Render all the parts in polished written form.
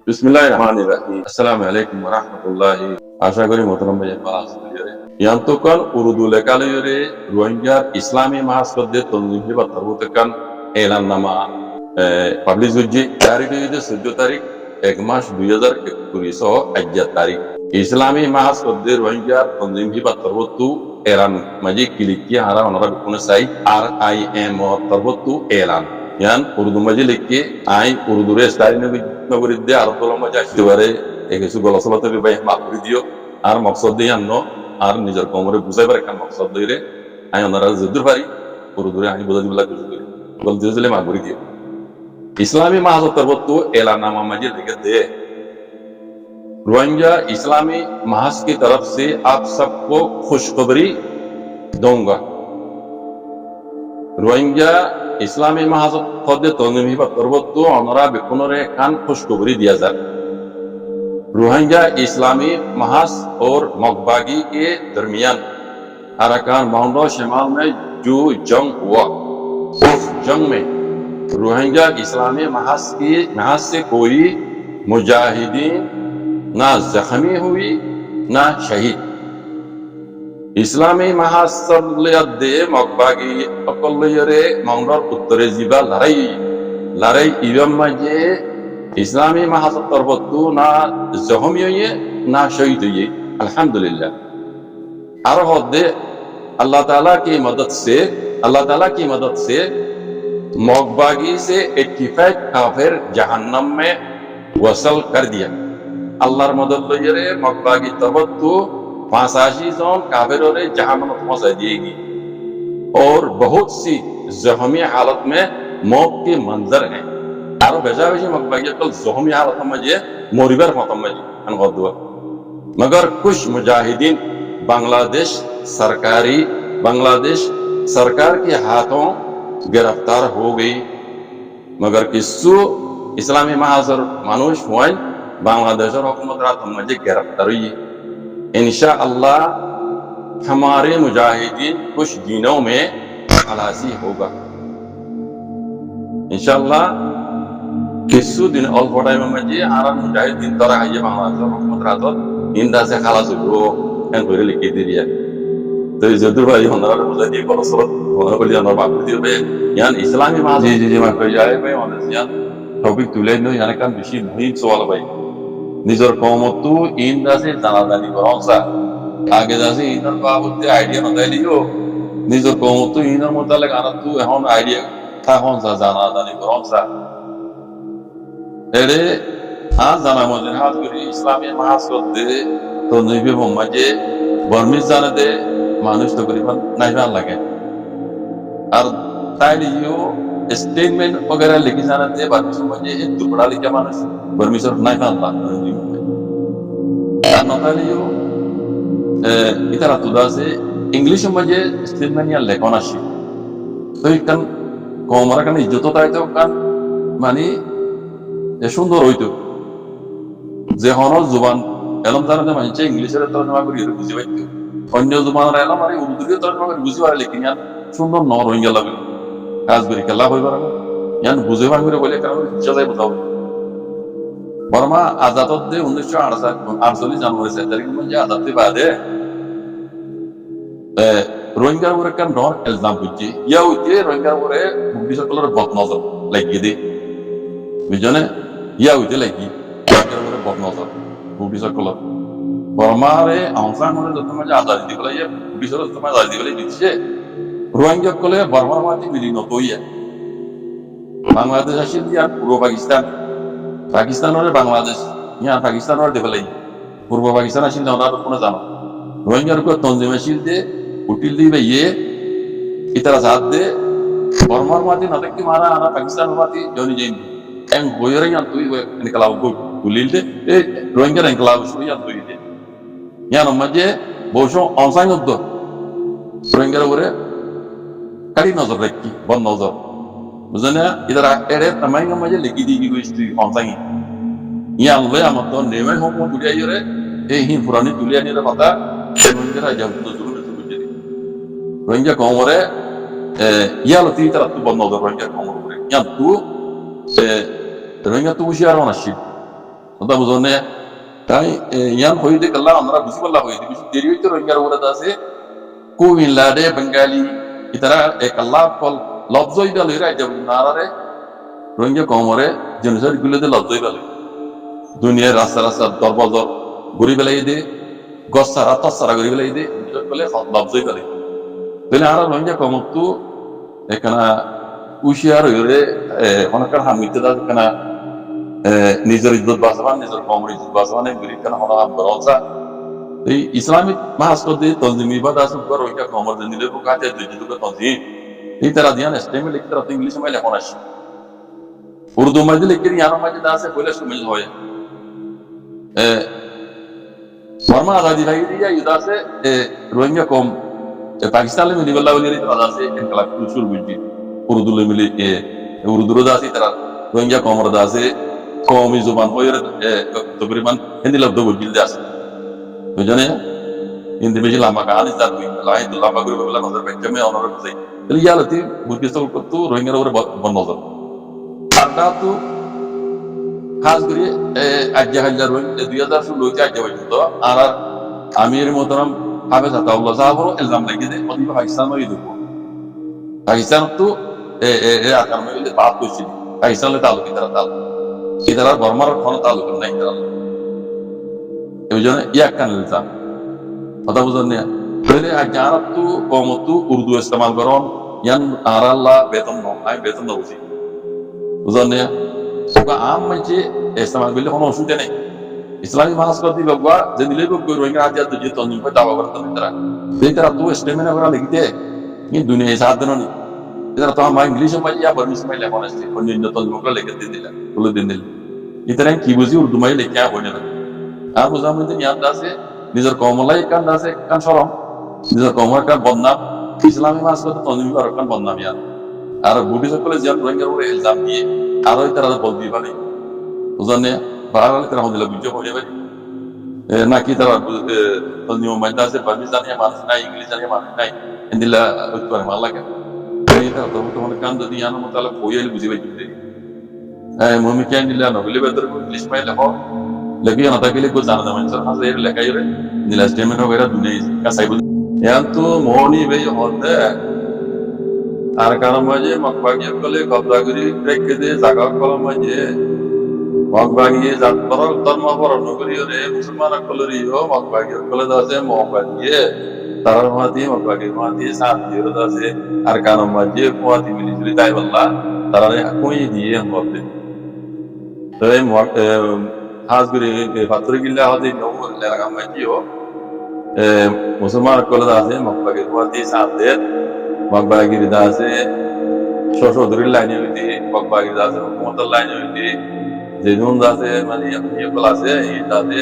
বিসমিল্লাহির রহমানির রহিম। আসসালামু আলাইকুম ওয়া রাহমাতুল্লাহি। আশা করি মোহতরম ভাই ভালো আছেন। ইয়ান্তকাল উর্দু লেখালয়রে রোহিঙ্গা ইসলামী মহাসদ্দে তনজিম বা তরবুতকান এলাননামা পাবলিশ হচ্ছে তারিখ 14 তারিখ 1 মাস 2021 আজ্জা তারিখ ইসলামী মহাসদ্দে রোহিঙ্গা তনজিম বা তরবুতু এলান মাঝে ক্লিকিয়া হারা ওনারা কোন সাই RIM তরবুতু এলান ইয়ান উর্দু মাঝে লিখে আই উর্দু রে স্টাইল নগরী দিয়ে আরব দল মাঝে আসতে পারে কিছু গলসলতে ভাই মাফ করে দিও আর মকসদ দিয়ে আনো আর নিজের কোমরে বুঝাইবার একটা মকসদ দইরে আমি ওনারা যদুর পারি উর্দুরে আমি বোঝা দিবলা কিছু করি গলতি হয়েছিল মাফ করে দিও ইসলামী মাহাজত তরবত এলানাमा মাঝে लिखे दे रोहिंग्या इस्लामी महाज की तरफ से आप सबको खुशखबरी दूंगा रोहिंग्या इस्लामी महाजत खुद तनजीम तरबत ओनरा बेकुनरे खान खुशखबरी दिया जाए रोहिंग्या इस्लामी महाज और मकबागी के दरमियान अरकान बाउंड्रो शिमाल में जो जंग हुआ उस जंग में रोहिंग्या इस्लामी महाज से कोई मुजाहिदीन ना जख्मी हुई ना शहीद इस्लामी महासल्लियादे मकबागी अकल्लयरे माउंडर उत्तरे जिबा लड़ाई इवम मजे इस्लामी महासत तरबतु ना जख्मी हुई ना शहीद हुई अल्हम्दुलिल्लाह और होदे अल्लाह ताला की मदद से मकबागी से 85 काफिर जहन्नम में वसल कर दिया अल्लाहर मदद लयरे मकबागी तरबतु 85 जन काफिरों ने जहन्नम में पहुंचा दिएगी और बहुत सी जख्मी हालत में मौत के मंजर हैं और बेजा बेजी मकबागी कल जख्मी हालत में जे मोरिबर मतम में अनगदुआ मगर कुछ मुजाहिदीन बांग्लादेश सरकार के हाथों गिरफ्तार हो गई मगर किस्सु इस्लामी महाजर मानुष हुआ बांग्लादेश और हुकूमत रात मजे गिरफ्तार हुई इंशाअल्लाह हमारे मुजाहिदीन कुछ दिनों में खलासी होगा इंशाअल्लाह किस्सु दिन ऑल टाइम मजे हमारा मुजाहिदीन तरह है बांग्लादेश और हुकूमत रात इंदा से खलास हो एन कोई लिखी दी है तो जदुर भाई हमारा मुझे ये करो सर हमारा बोलिए हमारा बाप दियो बे यान इस्लामी माज जी मैं कोई जाए बे हमारे यान टॉपिक तुले नो यानी kan বেশি মুহিম সওয়াল ভাই নিজের কওমতু ইনদা সে জানাজানি করংসা আগে যাসি ইনার বাবুতে আইডিয়া নদাইলিও নিজের কওমতু ইনার মোতালেক আনাতু এখন আইডিয়া থাকন জানাজানি করংসা এরে জানা মজে হাত করি ইসলামী মাজ করতে তো নবী মোহাম্মদে বর্মিজ জানে দে মানুষ তো করিবান নাইবান লাগে আর তাইলিও स्टेटमेंट वगैरह लिखी जाना थे बर्मिश म्हणजे एक दुबळा लिखा माणूस बर्मिशर नाही फानला नोतालियो इतरा तुदासे इंग्लिश म्हणजे स्टेटमेंट या लेखनाशी तो इकान कोमरा कान इज्जत তাইতো কান মানে সুন্দর হইতো যে হনো জুবান এলম জানাতে মানে ইংলিশের তরজমা করি বুঝি পাইতো অন্য জুবানের এলম আর উর্দুর তরজমা করে বুঝি পারে লেকিন সুন্দর ন রোহিঙ্গা লাগে কাজ করি কেলা হইবার ইয়ান বুঝে ভাঙিরে বলে কারণ ইচ্ছাই বুঝাও বর্মা আজাদত দে 1948 জানুয়ারি 7 তারিখ মধ্যে আজাদতে বাদে রোহিঙ্গার উপরে কান ডর ইলজাম হচ্ছে ইয়া হইতে রোহিঙ্গার উপরে মুক্তি সকলের বদনজর লাগি দে বুঝনে ইয়া হইতে লাগি রোহিঙ্গার উপরে বদনজর মুক্তি সকলের বর্মারে আনসার মনে যত মাঝে আজাদি দিবলে ইয়া মুক্তি সকলের তোমার আজাদি দিবলে দিচ্ছে रोहिंग्या कोले बर्मा माती मिलिनो तोया बांग्लादेश आशिल दिया पूर्व पाकिस्तान और बांग्लादेश यहाँ पाकिस्तान और देवलाई पूर्व पाकिस्तान आशिल ना कोना जानो रोहिंग्या को तंजीम आशिल दे उटिल दी बे ये इतना साथ दे बर्मा माती ना तक मारा आना पाकिस्तान माती जोनी जेन एंग गोयरे यहाँ तोई वो इनकलाब को गुलिल दे रोहिंग्या इनकलाब शुरू यहाँ तोई दे यहाँ नम्मजे बोशों आंसाई नब्दो रोहिंग्या उरे कड़ी नजर रखी बंद नजर बुझने इधर एरे तमाई का मजे लेगी दी की कोई स्ट्री ऑनलाइन ये अल्लाह हम तो नेमे हो को दुनिया ये रे ए ही पुरानी दुनिया ने पता रोहिंग्या जब तो जरूर से बुझे रोहिंग्या कौन रे या लो ती तरह तू बंद नजर रोहिंग्या कौन रे या तू रोहिंग्या तू उशियार होना शी কথা বুঝনে তাই ইয়ান হইতে কাল্লা আমরা বুঝি পাল্লা হইতে বেশি দেরি হইতে রোহিঙ্গার উপরে আছে কুমিল্লাডে বেঙ্গালি ইতারা কাল্লা কল লব্জই দল হইরা যাব নারারে রোহিঙ্গা কমরে জনসর গুলোতে লব্জই দল দুনিয়ার রাস্তা রাস্তা দরবদর ঘুরি বেলাই দে গছ সারা তসারা ঘুরি বেলাই দে বলে লব্জই দল বলে আর রোহিঙ্গা কমতো এখানে উশিয়ার হইরে অনেকটা হামিতে দা এখানে নিজের ইজ্জত বাঁচাবান নিজের কমর ইজ্জত বাঁচাবান এগুলি কেন হলো বরঞ্চা এই ইসলামিক মহাস্পতি তনজিমিবাদ আছে উপর ওইটা কমর দিলে কাছে দুই দুটো তনজিম এই তারা দিয়ান এস্টেমে লিখতে রাতে ইংলিশে মাইলে এখন আসে উর্দু মাঝে লিখে ইয়ানো মাঝে আছে বলে সুমিল হয় বর্মা আজাদি ভাই দিয়া ইদা আছে রোহিঙ্গা কম পাকিস্তানে মিলি বল্লা বলি তারা আছে ইনকলাব কুলসুর বুঝি উর্দু মিলি উর্দুর আছে তারা রোহিঙ্গা কমর আছে কওমি জবান হইরে তকরিবান হিন্দি লব্ধ বুঝিল আছে বুঝনে হিন্দি বেশি লম্বা কাহানি তার লাই তো লম্বা করে বলা নজর বাইকে মে অনর বুঝাই তাহলে ইয়ালতি বুঝিস্ত করতে রোহিঙ্গার উপরে বন নজর আরটা তো খাস করে আজ্জা হাজার রোহিঙ্গা 2016 তে আজ্জা হইতো তো আর আমির মোহতারাম হাফেজ আতাউল্লাহ সাহেবও ইলজাম লাগিয়ে দেয় অধিক পাকিস্তান হয়ে দেবো পাকিস্তান তো আকার মহিলে বাদ করছিল পাকিস্তানের তালুক ইতারা বর্মার কোনো তালুক নাই তারা এই জন্য ইয়াক কান ইলজাম কথা বুঝুন না বলে আজারাতু কমতু উর্দু ইস্তেমাল করন ইয়ান আরাল্লাহ বেতন নয় বেতন না বুঝি বুঝুন না ওকা আম মাঝে ইস্তেমাল করলে কোনো অসুবিধা নেই ইসলামী মহাস্পতি বাবা যে দিলে বক রোহিঙ্গা আজাদ যে তনজিম করে দাবা করতে তারা তো স্টেমিনা করা লিখতে কি দুনিয়া সাথ দেন নি এরা তো আমার ইংলিশে মাঝে ইয়া বার্মিশে মাঝে লেখন আসছে অন্য তনজিম করে লিখে দিয়ে দিলা বলে দিন দিল ইতারা কি বুঝি উর্দু মাঝে লিখে বলে না আর বুঝামদিন ইয়াদ আছে নিজের কমলাই কান আছে কান সরম নিজের কমর কান বদনাম ইসলামী মহাস্পতি তনজিম করার কান বদনাম ইয়াদ আর বুটি সকলে জিয়ান রোহিঙ্গার উপরে ইলজাম দিয়ে আরো তারা বল দিবা নেই বুঝনে বাড়ালে তারা হদিলা বুঝে হয়ে যাবে নাকি তারা তনজিম মাইদা আছে বার্মিশ জানিয়ে মানুষ নাই ইংলিশ জানিয়ে মানুষ নাই হিন্দিলা উত্তরে মাল লাগে তারা তো তোমার কান যদি ইয়ানো মতালা বইয়ালি বুঝি পাই দিলে মমি কেন দিলা নগলি বেতর ইংলিশ মাই লেখো লেখি না থাকলে কো জানা যাবে স্যার হাজার এর লেখাই রে নিলা স্টেটমেন্ট वगैरह দুনিয়া কাসাই বুঝ ইয়ান তো মোহনি বে হতে আর কারণ মাঝে মকবাগিয়ে কলে কবজা করি রেখে দে জায়গা কলম মাঝে মকবাগিয়ে জাত পর ধর্ম পর নগরী রে মুসলমান কলরি হো মকবাগিয়ে কলে দাসে মকবাগিয়ে তার মাঝে মকবাগিয়ে মাঝে সাত দিয়ে দাসে আর কারণ মাঝে কোয়াতি মিলি তাই বললা তারা কই দিয়ে বলতে তো এই খাস করে পাথরে গিল্লা হতে নৌ এলাকা মাঝেও মুসলমান কলে দাসে মকবাগিয়ে মাঝে সাত দিয়ে মকবাগির দাসে শ্বশুরের লাইনে হইতে মকবাগির দাসে হুকুমতের লাইনে হইতে যেজন দাসে মানে ইয়েকল আছে এই দাসে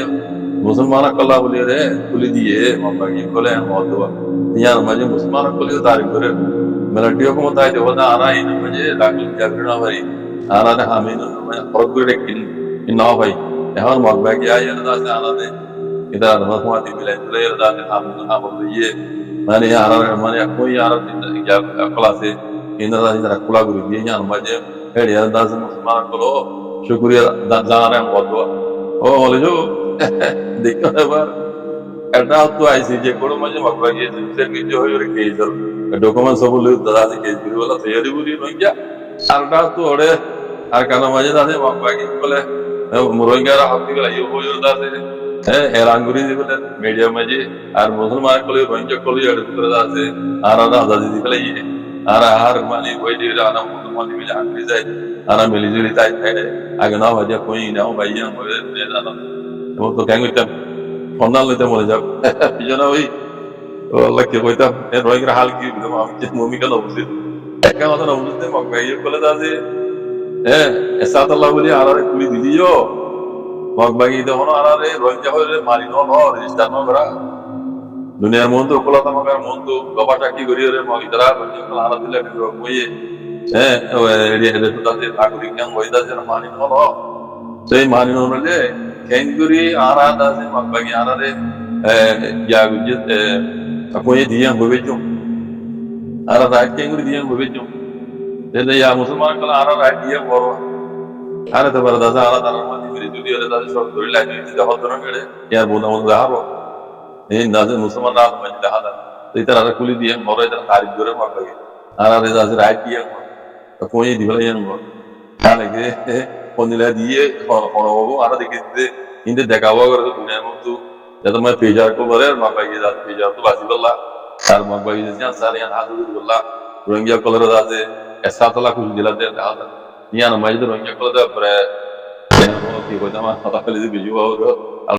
মুসলমান কল্লা বলি রে তুলি দিয়ে মকবাগির কলে মত ইয়ার মাঝে মুসলমান কলে তারিখ করে মেলাটি হুকুমত আইতে হতা আনা এই মাঝে দাখিল জাগরে না ভাই আনা হামিন ফরক করে রেখে না ভাই এখন মকবাগি আইয়ের দাসে আনা দে এটা রহমাতি মিলাই তুলে দাসে হামিন না বলে ইয়ে মানে মানে कोई यार क्लासे इंद्र इंद्र कुला गुरु ये जान मजे हेड यार दास मुसलमान को लो शुक्रिया जा रहे हैं बहुत ओ बोले जो देखो बार एटा तो ऐसी जे कोड़ मजे मगवा ये से की जो है के इधर डॉक्यूमेंट सब ले दादा से केस भी वाला तैयारी पूरी नहीं क्या एटा तो ओरे আর কানা মাঝে দাসে মগवा की बोले मुरोइंगा हाथी का ये हो जो दासे এরাঙ্গুরি দিবেন মিডিয়া মাঝে আর মুসলমান কলে রোহিঙ্গা কলে এড়ে আছে আর আজাদি দিবেন আর মানে ওই দিলে আনা মুসলমান দিলে আঙ্গুরি যায় আর মিলিজুলি তাই আগে না ভাজা কই নাও ভাইয়া হয়ে নে জানা তো তো কেন এটা ফোনাল নিতে মরে যাব বিজনা ওই আল্লাহ কে কইতা রোহিঙ্গা হাল কি বিদম আমি যে ভূমিকা না বুঝি একা কথা না বুঝতে মগাইয়ে কলে দাসে এসাত আল্লাহ বলি আর কুলি দিলিও মগবাগি দেখো আরে রোহিঙ্গা হয়ে মারি ন রেজিস্টার ন করা দুনিয়ার মন্ত্র কলতা মগার মন্ত্র গবা চাকরি করি রে মগি তারা রোহিঙ্গা আরা দিলে কইয়ে এরিয়া হেলে তো তাতে নাগরিক জ্ঞান হইতা যে মানি ন সেই মানি ন রে কেন করি আরা দাসে মগবাগি আরা রে ইয়া গুজে কইয়ে দিয়া হবে জম আরা রাইট কেন করি দিয়া হবে জম এলে ইয়া মুসলমান কলা আরা রাইট দিয়া বড় Ana ta bara da za ala tarar mati biri judi ole da shor dori la ni da hodron gede yar boda mo da haro e na je musulman na ma da hada e tara ra kuli diye moro da tarif dore ma bage ara re da ra diye ko ko yi di bala yen mo ana ge onila diye ono go ara de ge inde dekawa gore dunya mo tu ya to ma pejar ko bare ma bage da pejar to basi balla R মগবাই jan sarian alhamdulillah rohingya kolor da je esatala ku dila de da hada yana majid rohingya kolor da pre কি কইতাম কথা ফেলে দিবি